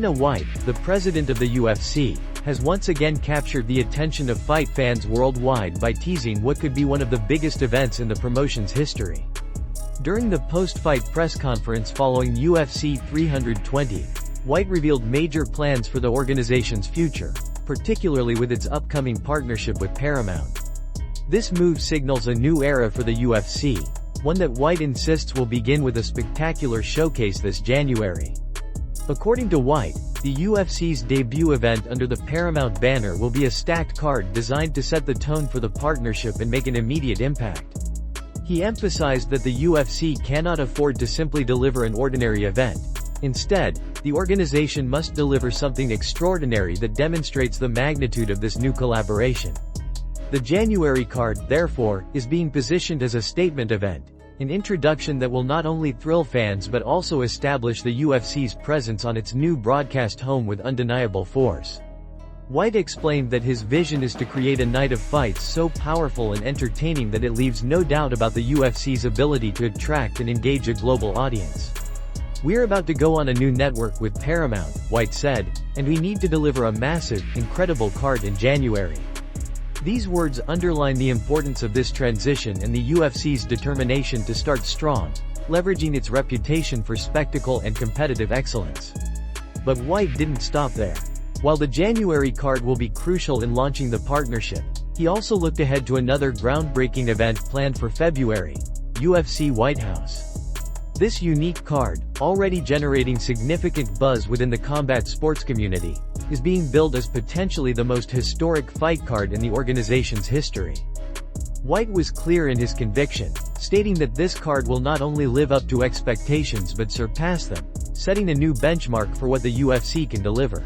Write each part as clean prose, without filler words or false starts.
Dana White, the president of the UFC, has once again captured the attention of fight fans worldwide by teasing what could be one of the biggest events in the promotion's history. During the post-fight press conference following UFC 320, White revealed major plans for the organization's future, particularly with its upcoming partnership with Paramount. This move signals a new era for the UFC, one that White insists will begin with a spectacular showcase this January. According to White, the UFC's debut event under the Paramount banner will be a stacked card designed to set the tone for the partnership and make an immediate impact. He emphasized that the UFC cannot afford to simply deliver an ordinary event. Instead, the organization must deliver something extraordinary that demonstrates the magnitude of this new collaboration. The January card, therefore, is being positioned as a statement event, an introduction that will not only thrill fans but also establish the UFC's presence on its new broadcast home with undeniable force. White explained that his vision is to create a night of fights so powerful and entertaining that it leaves no doubt about the UFC's ability to attract and engage a global audience. "We're about to go on a new network with Paramount," White said, "and we need to deliver a massive, incredible card in January." These words underline the importance of this transition and the UFC's determination to start strong, leveraging its reputation for spectacle and competitive excellence. But White didn't stop there. While the January card will be crucial in launching the partnership, he also looked ahead to another groundbreaking event planned for February, UFC White House. This unique card, already generating significant buzz within the combat sports community, is being billed as potentially the most historic fight card in the organization's history. White was clear in his conviction, stating that this card will not only live up to expectations but surpass them, setting a new benchmark for what the UFC can deliver.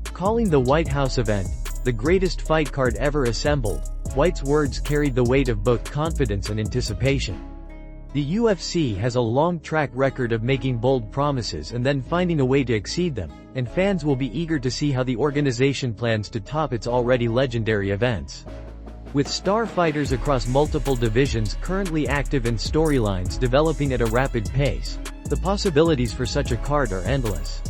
Calling the White House event the greatest fight card ever assembled, White's words carried the weight of both confidence and anticipation. The UFC has a long track record of making bold promises and then finding a way to exceed them, and fans will be eager to see how the organization plans to top its already legendary events. With star fighters across multiple divisions currently active and storylines developing at a rapid pace, the possibilities for such a card are endless.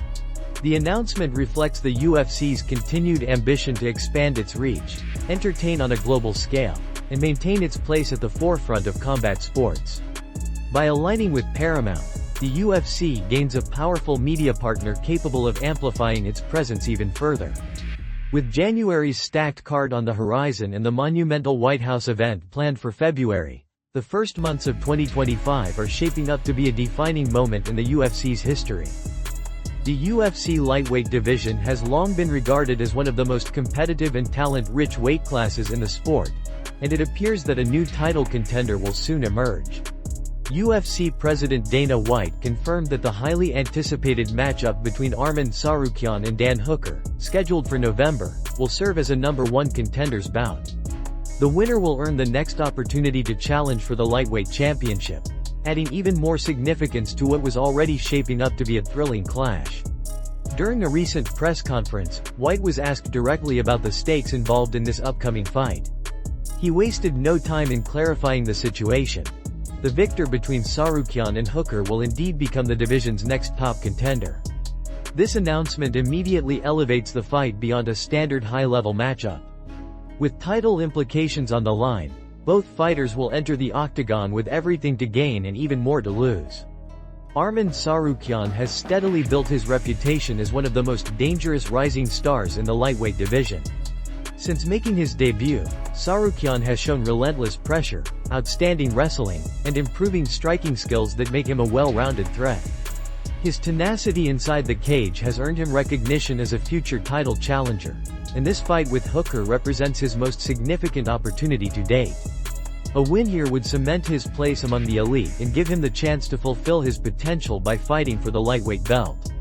The announcement reflects the UFC's continued ambition to expand its reach, entertain on a global scale, and maintain its place at the forefront of combat sports. By aligning with Paramount, the UFC gains a powerful media partner capable of amplifying its presence even further. With January's stacked card on the horizon and the monumental White House event planned for February, the first months of 2025 are shaping up to be a defining moment in the UFC's history. The UFC lightweight division has long been regarded as one of the most competitive and talent-rich weight classes in the sport, and it appears that a new title contender will soon emerge. UFC President Dana White confirmed that the highly anticipated matchup between Arman Tsarukyan and Dan Hooker, scheduled for November, will serve as a #1 contenders bout. The winner will earn the next opportunity to challenge for the lightweight championship, adding even more significance to what was already shaping up to be a thrilling clash. During a recent press conference, White was asked directly about the stakes involved in this upcoming fight. He wasted no time in clarifying the situation. The victor between Tsarukyan and Hooker will indeed become the division's next top contender. This announcement immediately elevates the fight beyond a standard high-level matchup. With title implications on the line, both fighters will enter the octagon with everything to gain and even more to lose. Arman Tsarukyan has steadily built his reputation as one of the most dangerous rising stars in the lightweight division. Since making his debut, Tsarukyan has shown relentless pressure, outstanding wrestling, and improving striking skills that make him a well-rounded threat. His tenacity inside the cage has earned him recognition as a future title challenger, and this fight with Hooker represents his most significant opportunity to date. A win here would cement his place among the elite and give him the chance to fulfill his potential by fighting for the lightweight belt.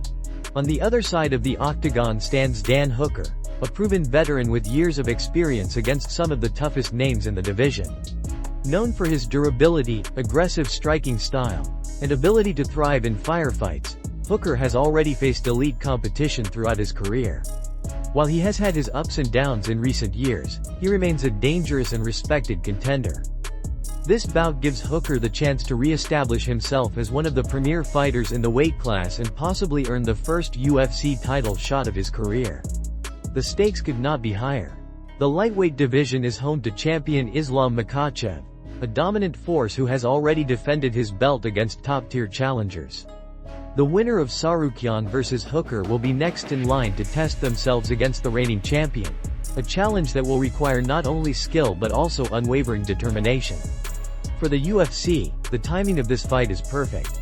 On the other side of the octagon stands Dan Hooker, a proven veteran with years of experience against some of the toughest names in the division. Known for his durability, aggressive striking style, and ability to thrive in firefights, Hooker has already faced elite competition throughout his career. While he has had his ups and downs in recent years, he remains a dangerous and respected contender. This bout gives Hooker the chance to re-establish himself as one of the premier fighters in the weight class and possibly earn the first UFC title shot of his career. The stakes could not be higher. The lightweight division is home to champion Islam Makhachev, a dominant force who has already defended his belt against top-tier challengers. The winner of Tsarukyan vs Hooker will be next in line to test themselves against the reigning champion, a challenge that will require not only skill but also unwavering determination. For the UFC, the timing of this fight is perfect.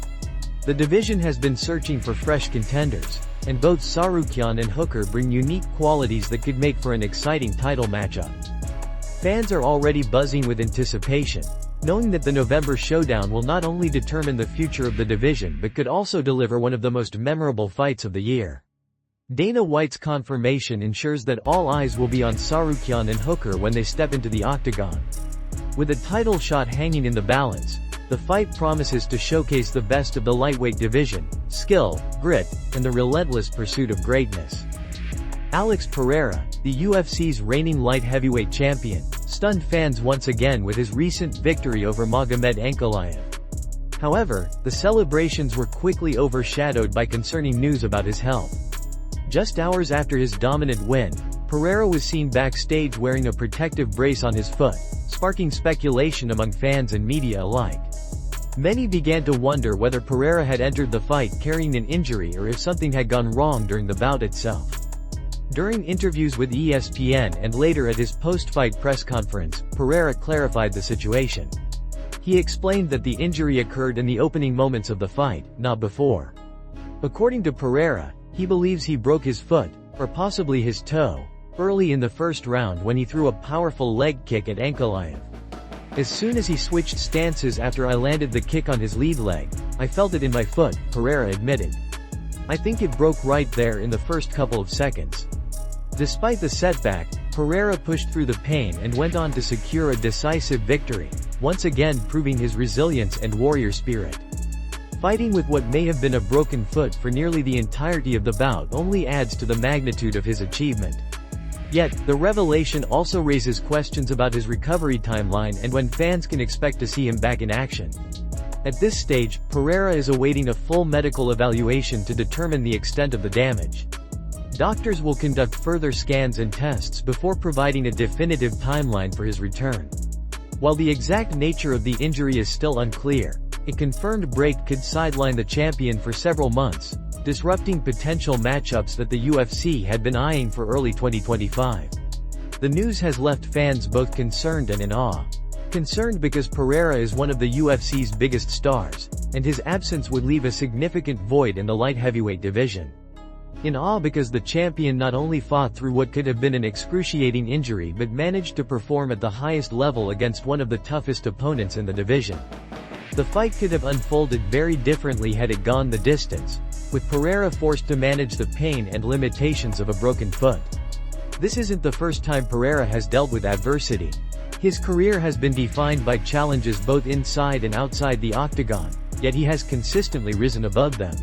The division has been searching for fresh contenders, and both Tsarukyan and Hooker bring unique qualities that could make for an exciting title matchup. Fans are already buzzing with anticipation, knowing that the November showdown will not only determine the future of the division but could also deliver one of the most memorable fights of the year. Dana White's confirmation ensures that all eyes will be on Tsarukyan and Hooker when they step into the octagon. With a title shot hanging in the balance, the fight promises to showcase the best of the lightweight division: skill, grit, and the relentless pursuit of greatness. Alex Pereira, the UFC's reigning light heavyweight champion, stunned fans once again with his recent victory over Magomed Ankalaev. However, the celebrations were quickly overshadowed by concerning news about his health. Just hours after his dominant win, Pereira was seen backstage wearing a protective brace on his foot, sparking speculation among fans and media alike. Many began to wonder whether Pereira had entered the fight carrying an injury or if something had gone wrong during the bout itself. During interviews with ESPN and later at his post-fight press conference, Pereira clarified the situation. He explained that the injury occurred in the opening moments of the fight, not before. According to Pereira, he believes he broke his foot, or possibly his toe, early in the first round when he threw a powerful leg kick at Ankalaev. As soon as he switched stances after I landed the kick on his lead leg, I felt it in my foot, Pereira admitted. I think it broke right there in the first couple of seconds. Despite the setback, Pereira pushed through the pain and went on to secure a decisive victory, once again proving his resilience and warrior spirit. Fighting with what may have been a broken foot for nearly the entirety of the bout only adds to the magnitude of his achievement. Yet, the revelation also raises questions about his recovery timeline and when fans can expect to see him back in action. At this stage, Pereira is awaiting a full medical evaluation to determine the extent of the damage. Doctors will conduct further scans and tests before providing a definitive timeline for his return. While the exact nature of the injury is still unclear, a confirmed break could sideline the champion for several months, disrupting potential matchups that the UFC had been eyeing for early 2025. The news has left fans both concerned and in awe. Concerned because Pereira is one of the UFC's biggest stars, and his absence would leave a significant void in the light heavyweight division. In awe because the champion not only fought through what could have been an excruciating injury but managed to perform at the highest level against one of the toughest opponents in the division. The fight could have unfolded very differently had it gone the distance, with Pereira forced to manage the pain and limitations of a broken foot. This isn't the first time Pereira has dealt with adversity. His career has been defined by challenges both inside and outside the octagon, yet he has consistently risen above them.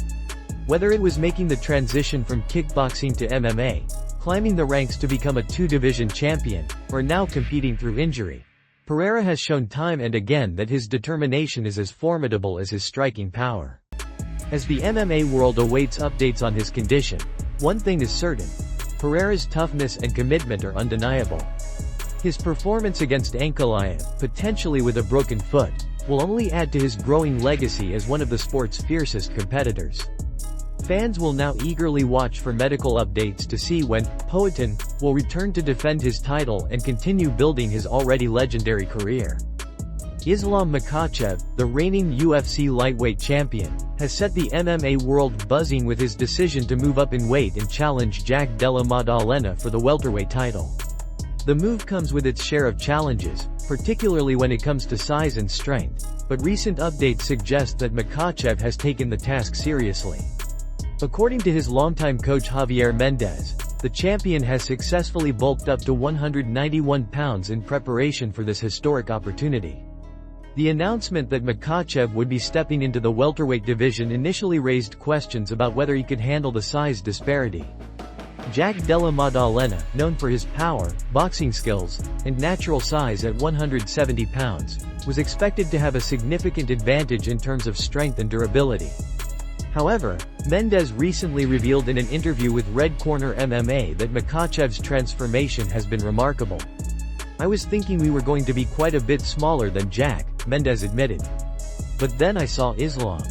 Whether it was making the transition from kickboxing to MMA, climbing the ranks to become a two-division champion, or now competing through injury, Pereira has shown time and again that his determination is as formidable as his striking power. As the MMA world awaits updates on his condition, one thing is certain: Pereira's toughness and commitment are undeniable. His performance against Ankalaev, potentially with a broken foot, will only add to his growing legacy as one of the sport's fiercest competitors. Fans will now eagerly watch for medical updates to see when Poatan will return to defend his title and continue building his already legendary career. Islam Makhachev, the reigning UFC lightweight champion, has set the MMA world buzzing with his decision to move up in weight and challenge Jack Della Maddalena for the welterweight title. The move comes with its share of challenges, particularly when it comes to size and strength, but recent updates suggest that Makhachev has taken the task seriously. According to his longtime coach Javier Mendez, the champion has successfully bulked up to 191 pounds in preparation for this historic opportunity. The announcement that Makhachev would be stepping into the welterweight division initially raised questions about whether he could handle the size disparity. Jack Della Maddalena, known for his power, boxing skills, and natural size at 170 pounds, was expected to have a significant advantage in terms of strength and durability. However, Mendes recently revealed in an interview with Red Corner MMA that Makhachev's transformation has been remarkable. "I was thinking we were going to be quite a bit smaller than Jack," Mendes admitted. "But then I saw Islam.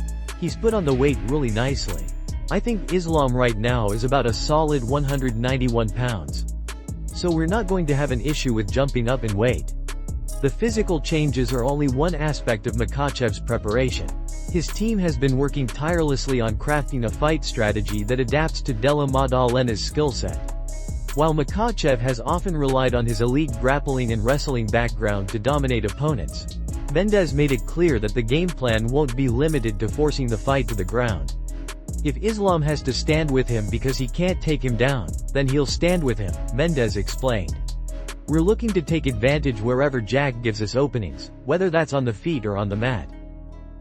He's put on the weight really nicely. I think Islam right now is about a solid 191 pounds. So we're not going to have an issue with jumping up in weight." The physical changes are only one aspect of Makhachev's preparation. His team has been working tirelessly on crafting a fight strategy that adapts to Della Maddalena's skill set. While Makhachev has often relied on his elite grappling and wrestling background to dominate opponents, Mendes made it clear that the game plan won't be limited to forcing the fight to the ground. "If Islam has to stand with him because he can't take him down, then he'll stand with him," Mendes explained. "We're looking to take advantage wherever Jack gives us openings, whether that's on the feet or on the mat."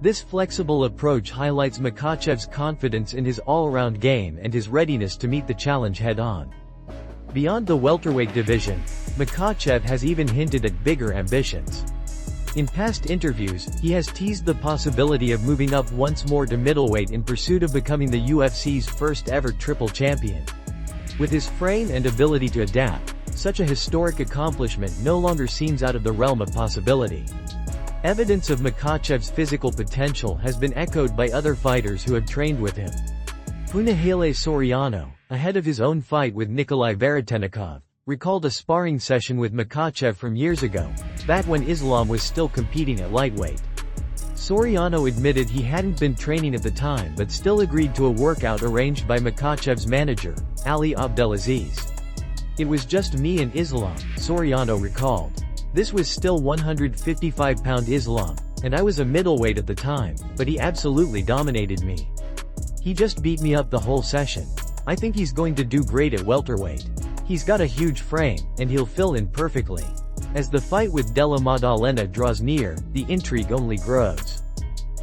This flexible approach highlights Makhachev's confidence in his all-around game and his readiness to meet the challenge head-on. Beyond the welterweight division, Makhachev has even hinted at bigger ambitions. In past interviews, he has teased the possibility of moving up once more to middleweight in pursuit of becoming the UFC's first-ever triple champion. With his frame and ability to adapt, such a historic accomplishment no longer seems out of the realm of possibility. Evidence of Makhachev's physical potential has been echoed by other fighters who have trained with him. Punahele Soriano, ahead of his own fight with Nikolai Veretennikov, recalled a sparring session with Makhachev from years ago, back when Islam was still competing at lightweight. Soriano admitted he hadn't been training at the time but still agreed to a workout arranged by Makhachev's manager, Ali Abdelaziz. "It was just me and Islam," Soriano recalled. "This was still 155-pound Islam, and I was a middleweight at the time, but he absolutely dominated me. He just beat me up the whole session. I think he's going to do great at welterweight. He's got a huge frame, and he'll fill in perfectly." As the fight with Della Maddalena draws near, the intrigue only grows.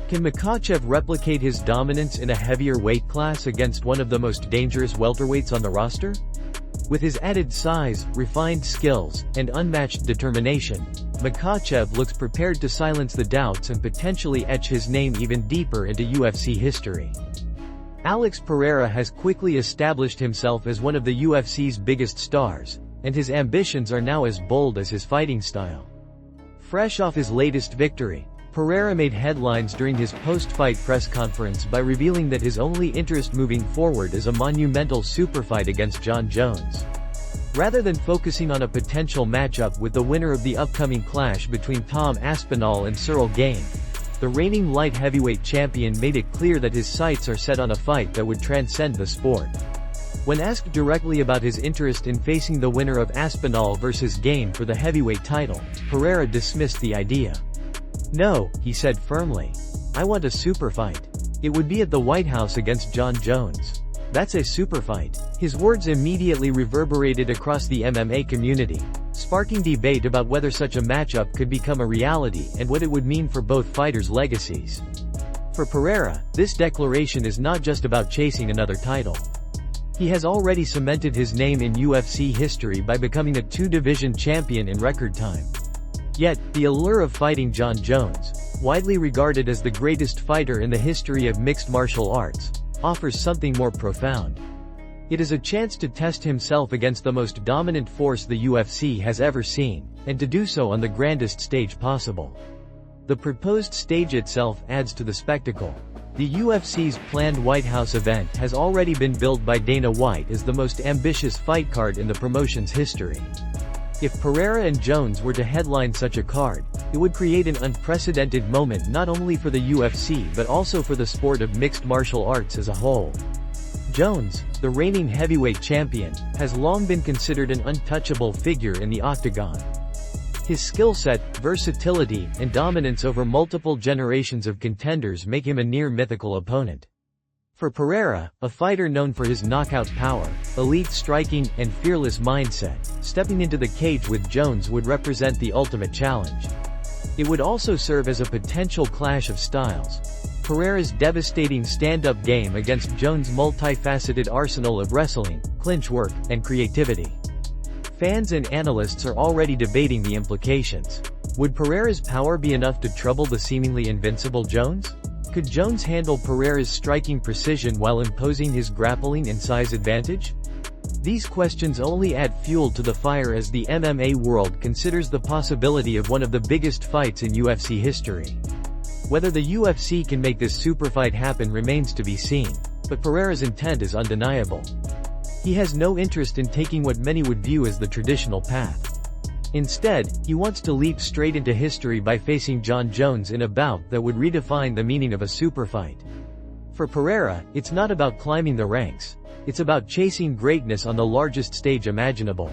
Can Makhachev replicate his dominance in a heavier weight class against one of the most dangerous welterweights on the roster? With his added size, refined skills, and unmatched determination, Makhachev looks prepared to silence the doubts and potentially etch his name even deeper into UFC history. Alex Pereira has quickly established himself as one of the UFC's biggest stars, and his ambitions are now as bold as his fighting style. Fresh off his latest victory, Pereira made headlines during his post-fight press conference by revealing that his only interest moving forward is a monumental superfight against Jon Jones. Rather than focusing on a potential matchup with the winner of the upcoming clash between Tom Aspinall and Cyril Gane, the reigning light heavyweight champion made it clear that his sights are set on a fight that would transcend the sport. When asked directly about his interest in facing the winner of Aspinall versus Gane for the heavyweight title, Pereira dismissed the idea. "No," he said firmly. "I want a super fight. It would be at the White House against Jon Jones. That's a super fight." His words immediately reverberated across the MMA community, sparking debate about whether such a matchup could become a reality and what it would mean for both fighters' legacies. For Pereira, this declaration is not just about chasing another title. He has already cemented his name in UFC history by becoming a two-division champion in record time. Yet, the allure of fighting Jon Jones, widely regarded as the greatest fighter in the history of mixed martial arts, offers something more profound. It is a chance to test himself against the most dominant force the UFC has ever seen, and to do so on the grandest stage possible. The proposed stage itself adds to the spectacle. The UFC's planned White House event has already been billed by Dana White as the most ambitious fight card in the promotion's history. If Pereira and Jones were to headline such a card, it would create an unprecedented moment not only for the UFC but also for the sport of mixed martial arts as a whole. Jones, the reigning heavyweight champion, has long been considered an untouchable figure in the octagon. His skill set, versatility, and dominance over multiple generations of contenders make him a near-mythical opponent. For Pereira, a fighter known for his knockout power, elite striking, and fearless mindset, stepping into the cage with Jones would represent the ultimate challenge. It would also serve as a potential clash of styles. Pereira's devastating stand-up game against Jones' multifaceted arsenal of wrestling, clinch work, and creativity. Fans and analysts are already debating the implications. Would Pereira's power be enough to trouble the seemingly invincible Jones? Could Jones handle Pereira's striking precision while imposing his grappling and size advantage? These questions only add fuel to the fire as the MMA world considers the possibility of one of the biggest fights in UFC history. Whether the UFC can make this superfight happen remains to be seen, but Pereira's intent is undeniable. He has no interest in taking what many would view as the traditional path. Instead, he wants to leap straight into history by facing Jon Jones in a bout that would redefine the meaning of a superfight. For Pereira, it's not about climbing the ranks. It's about chasing greatness on the largest stage imaginable.